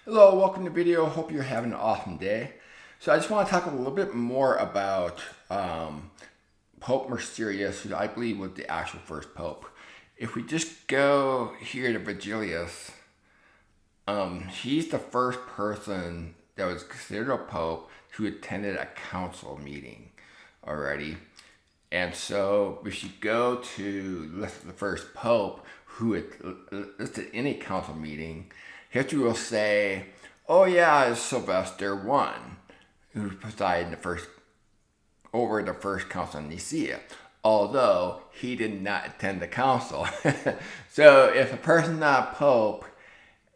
Hello, welcome to the video. Hope you're having an awesome day. So I just want to talk a little bit more about Pope Mercurius, who I believe was the actual first pope. If we just go here to Vigilius, he's the first person that was considered a pope who attended a council meeting already. And so we should go to list the first pope who had listed in a council meeting. History will say, oh yeah, it's Sylvester I, who presided in over the first council in Nicaea, although he did not attend the council. So if a person's not a pope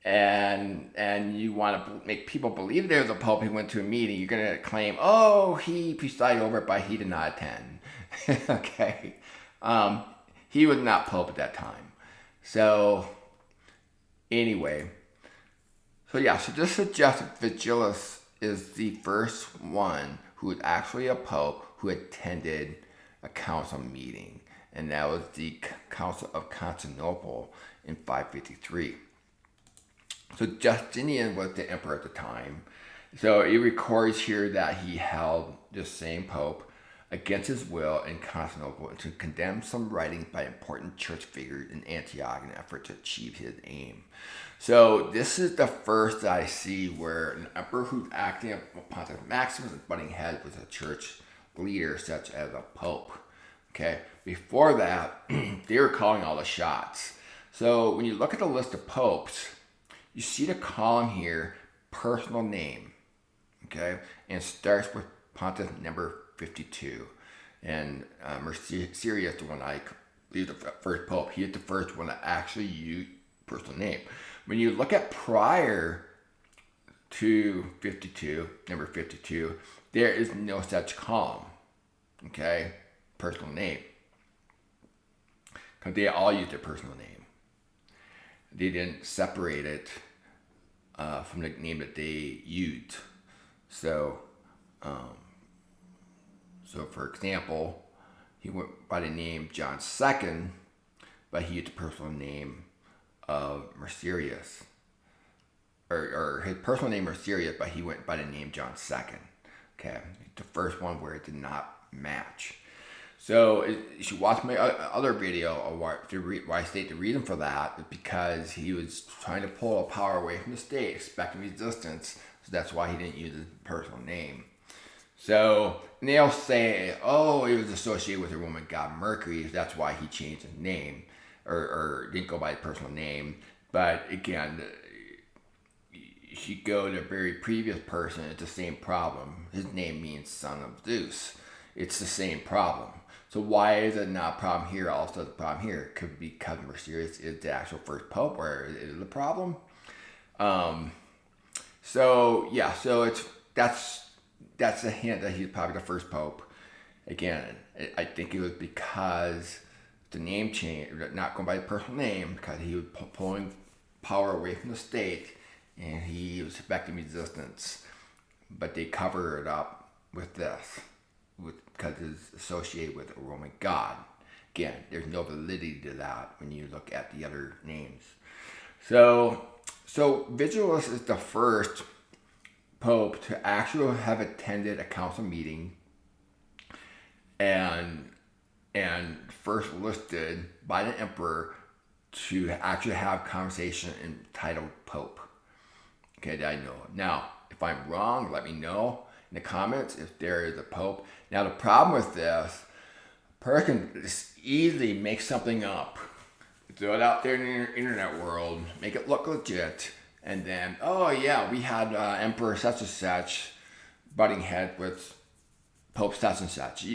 and you want to make people believe there's a pope who went to a meeting, you're going to claim, oh, he presided over it, but he did not attend. Okay. He was not pope at that time. So anyway, so this suggests that Vigilius is the first one who was actually a pope who attended a council meeting, and that was the Council of Constantinople in 553. So Justinian was the emperor at the time. So it records here that he held the same pope against his will in Constantinople to condemn some writings by important church figures in Antioch in an effort to achieve his aim. So this is the first that I see where an emperor who's acting as Pontiff Maximus is butting heads with a church leader such as a pope. Okay, before that, they were calling all the shots. So when you look at the list of popes, you see the column here, personal name. Okay, and it starts with Pontiff number 52. And Mercurius, the one I believe the first pope, he is the first one to actually use personal name. When you look at prior to 52, number 52, there is no such column. Okay, personal name. Because they all use their personal name. They didn't separate it from the name that they used. So for example, he went by the name John II, but he used the personal name of Mercurius. Or his personal name Mercurius, but he went by the name John II. Okay, the first one where it did not match. So you should watch my other video of why I state the reason for that is because he was trying to pull power away from the state, expecting resistance. So that's why he didn't use his personal name. So they'll say, oh, it was associated with the Roman god Mercurius. That's why he changed his name or didn't go by his personal name. But again, if you go to a very previous person, it's the same problem. His name means son of Zeus. It's the same problem. So why is it not a problem here, also the problem here? It could be because Mercurius is the actual first pope, where it is the problem. So that's a hint that he's probably the first pope. Again, I think it was because the name change, not going by the personal name, because he was pulling power away from the state, and he was expecting resistance. But they cover it up with this, because it's associated with a Roman god. Again, there's no validity to that when you look at the other names. So Vigilius is the first pope to actually have attended a council meeting and first listed by the emperor to actually have conversation entitled pope. Okay, that I know. Now, if I'm wrong, let me know in the comments if there is a pope. Now, the problem with this, a person can just easily make something up, throw it out there in the internet world, make it look legit, and then, oh yeah, we had Emperor such and such butting head with Pope such and such.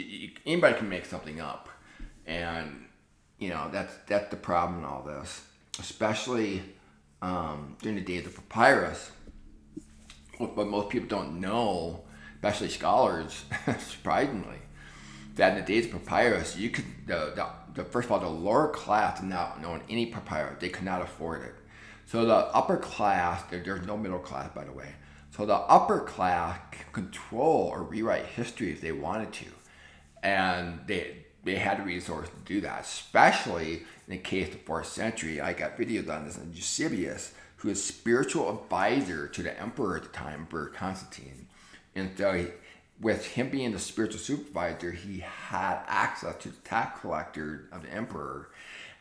Anybody can make something up, and that's the problem in all this, especially during the days of papyrus. What most people don't know, especially scholars, surprisingly, that in the days of papyrus, you could first of all, the lower class did not own any papyrus; they could not afford it. So the upper class, there's no middle class, by the way. So the upper class can control or rewrite history if they wanted to, and they had the resource to do that, especially in the case of the 4th century. I got videos on this in Eusebius, who was spiritual advisor to the emperor at the time, Emperor Constantine. And so with him being the spiritual supervisor, he had access to the tax collector of the emperor.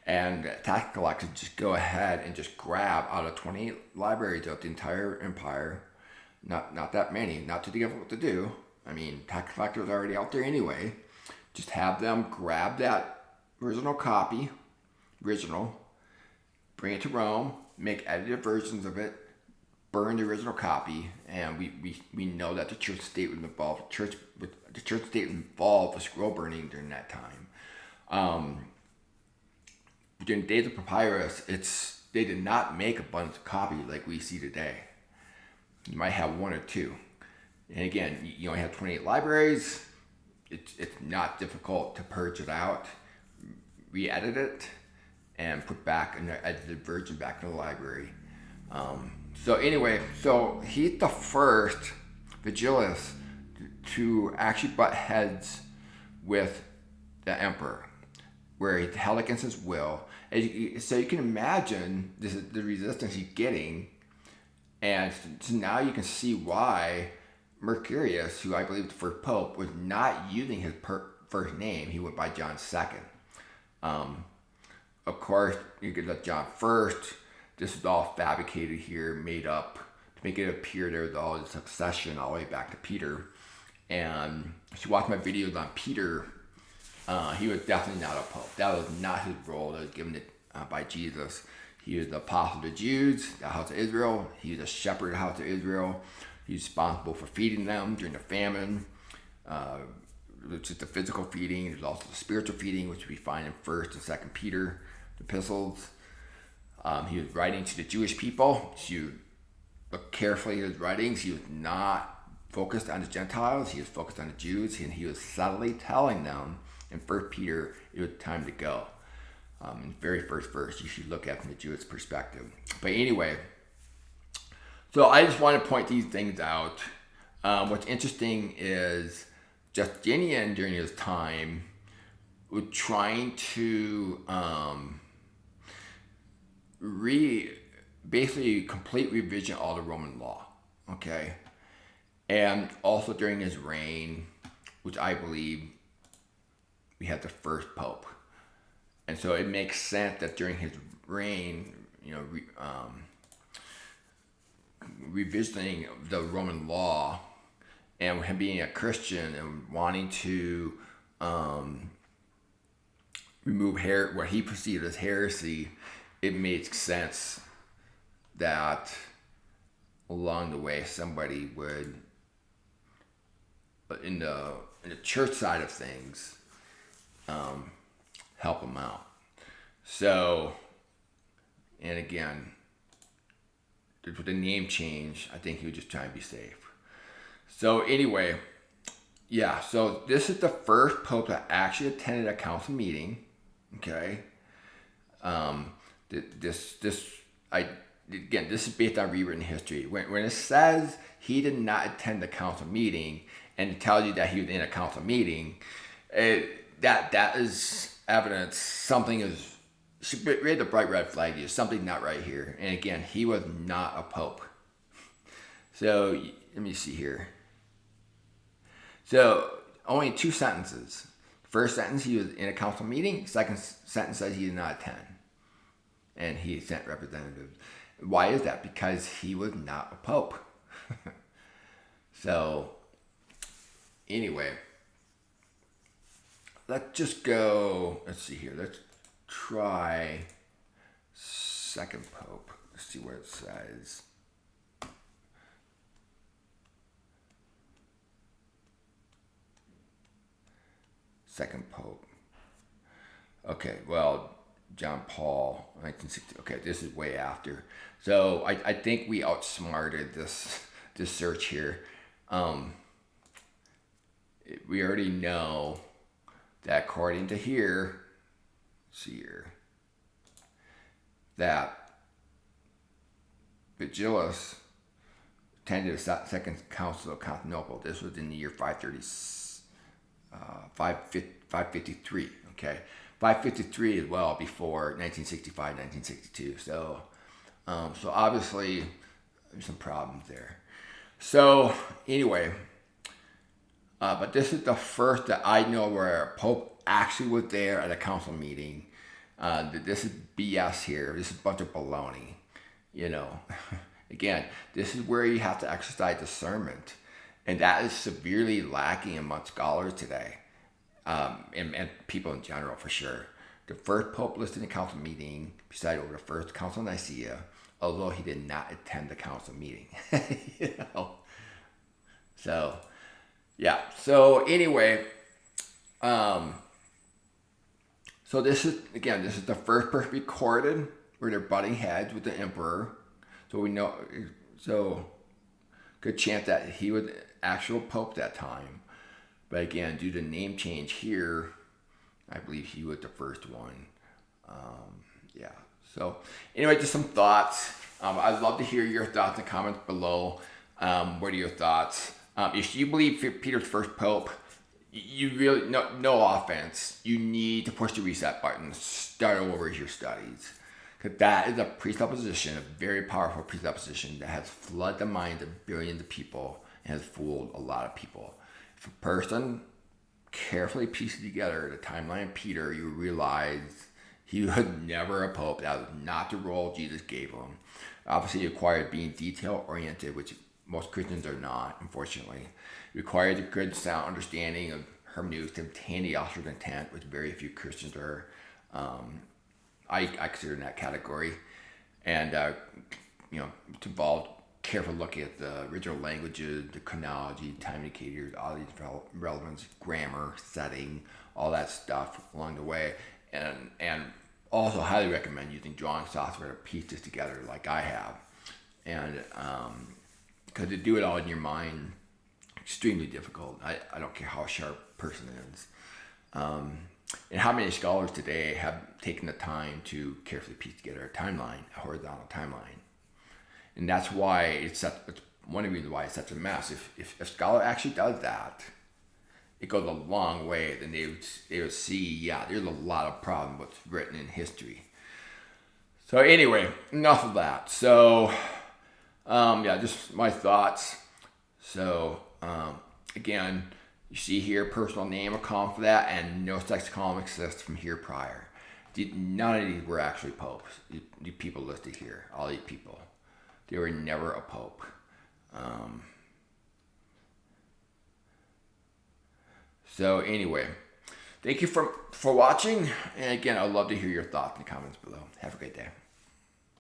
And the tax collector just go ahead and just grab out of 28 libraries of the entire empire. Not that many, not too difficult to do. I mean, tax collectors are already out there anyway. Just have them grab that original copy, bring it to Rome, make edited versions of it, burn the original copy, and we know that the church state was involved. The church state was involved with scroll burning during that time. During the days of papyrus, they did not make abundance of copies like we see today. You might have one or two. And again, you only have 28 libraries. It's not difficult to purge it out, re-edit it, and put back an edited version back in the library. So anyway, so he's the first Vigilius to actually butt heads with the emperor, where he held against his will. So you can imagine the resistance he's getting. And so now you can see why Mercurius, who I believe was the first pope, was not using his first name. He went by John II. Of course, you get that John first. This is all fabricated here, made up to make it appear there was all the succession all the way back to Peter. And if you watch my videos on Peter, he was definitely not a pope. That was not his role that was given by Jesus. He was the apostle of the Jews, the house of Israel. He was a shepherd of the house of Israel. He's responsible for feeding them during the famine, which is the physical feeding. There's also the spiritual feeding, which we find in 1st and 2nd Peter epistles. He was writing to the Jewish people. If you look carefully at his writings, he was not focused on the Gentiles. He was focused on the Jews, and he was subtly telling them in 1 Peter it was time to go. In the very first verse, you should look at from the Jewish perspective. But anyway, so I just want to point these things out. What's interesting is Justinian during his time was trying to basically complete revision of all the Roman law. Okay, and also during his reign, which I believe we had the first pope. And so it makes sense that during his reign, revisiting the Roman law and him being a Christian and wanting to remove what he perceived as heresy, it made sense that along the way somebody would, in the church side of things, help him out. So, and again, with the name change, I think he was just trying to be safe. So anyway, yeah, so this is the first pope that actually attended a council meeting. Okay. This is based on rewritten history. When it says he did not attend the council meeting and it tells you that he was in a council meeting, that is evidence something is read the bright red flag. There's something not right here. And again, he was not a pope. So let me see here. So only 2 sentences. First sentence, he was in a council meeting. Second sentence says he did not attend, and he sent representatives. Why is that? Because he was not a pope. So anyway, let's just go, let's see here. Let's try second pope. Let's see what it says. Second pope. Okay, well, John Paul, 1960. Okay, this is way after. So I think we outsmarted this search here. We already know that according to here, let's see here, that Vigilius attended the Second Council of Constantinople. This was in the year 553, okay? 553 as well, before 1965, 1962. So So obviously there's some problems there. So anyway, but this is the first that I know where a pope actually was there at a council meeting. This is BS here. This is a bunch of baloney. You know, again, this is where you have to exercise discernment, and that is severely lacking among scholars today, and people in general for sure. The first pope listed in the council meeting presided over the first council of Nicaea, although he did not attend the council meeting. You know, so yeah. So anyway, so this is the first person recorded where they're butting heads with the emperor. So we know, so good chance that he was the actual pope that time. But again, due to name change here, I believe he was the first one. Yeah. So anyway, just some thoughts. I'd love to hear your thoughts in the comments below. What are your thoughts? If you believe Peter's first pope, you really, no offense, you need to push the reset button, start over your studies. Because that is a presupposition, a very powerful presupposition that has flooded the minds of billions of people and has fooled a lot of people. If a person carefully pieces together the timeline of Peter, you realize he was never a pope. That was not the role Jesus gave him. Obviously, it required being detail-oriented, which most Christians are not, unfortunately. It required a good, sound understanding of hermeneutics to obtain the author's intent, which very few Christians are. I consider in that category. And, you know, it involved careful looking at the original languages, the chronology, time indicators, all these relevance, grammar, setting, all that stuff along the way. And also highly recommend using drawing software to piece this together like I have. And because to do it all in your mind, extremely difficult. I don't care how sharp a person is. And how many scholars today have taken the time to carefully piece together a timeline, a horizontal timeline. And that's why it's one of the reasons why it's such a mess. If a scholar actually does that, it goes a long way. Then they would see, yeah, there's a lot of problem with what's written in history. So anyway, enough of that. So yeah, just my thoughts. So again, you see here, personal name, a column for that, and no such column exists from here prior. None of these were actually popes. The people listed here, all these people, they were never a pope. So anyway, thank you for watching. And again, I'd love to hear your thoughts in the comments below. Have a great day.